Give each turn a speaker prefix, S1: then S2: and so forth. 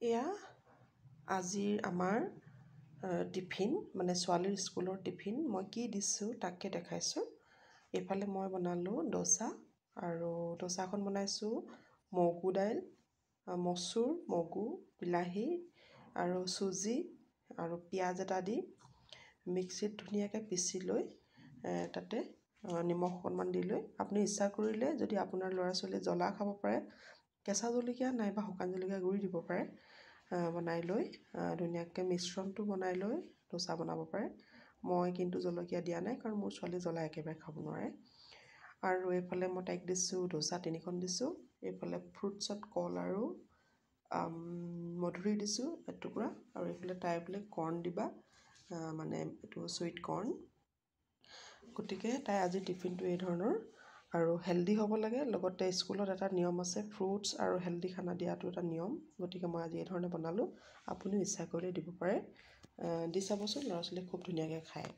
S1: এয়া আজিৰ আমাৰ টিফিন মানে ছোৱালীৰ স্কুলৰ টিফিন মই কি দিছোঁ তাকে দেখাইছোঁ। এইফালে মই বনালোঁ ডোচা আৰু ডোচাখন বনাইছোঁ মগু দাইল, মচুৰ, মগু, বিলাহী আৰু চুজি আৰু পিঁয়াজ এটা দি মিক্সিত ধুনীয়াকৈ পিচি লৈ তাতে নিমখ অকণমান দি লৈ আপুনি ইচ্ছা কৰিলে যদি আপোনাৰ ল'ৰা ছোৱালীয়ে জ্বলা খাব পাৰে কেঁচা জলকীয়া নাইবা শুকান জলকীয়া গুড়ি দিব পাৰে। বনাই লৈ ধুনীয়াকৈ মিশ্ৰণটো বনাই লৈ ডোচা বনাব পাৰে। মই কিন্তু জলকীয়া দিয়া নাই কাৰণ মোৰ ছোৱালী জ্বলা একেবাৰে খাব নোৱাৰে। আৰু এইফালে মই তাইক দিছোঁ ডোচা 3খন দিছোঁ। এইফালে ফ্ৰুটছত কল আৰু মধুৰি দিছোঁ এটুকুৰা আৰু এইফালে তাই বোলে কৰ্ণ দিবা মানে এইটো চুইট কৰ্ণ। গতিকে তাই আজি টিফিনটো এই ধৰণৰ আৰু হেল্ডি হ'ব লাগে। লগতে স্কুলত এটা নিয়ম আছে ফ্ৰুটছ আৰু হেল্ডি খানা দিয়াটো এটা নিয়ম। গতিকে মই আজি এই ধৰণে বনালোঁ। আপুনিও ইচ্ছা কৰিলে দিব পাৰে। দি চাবচোন ল'ৰা ছোৱালীয়ে খুব ধুনীয়াকৈ খায়।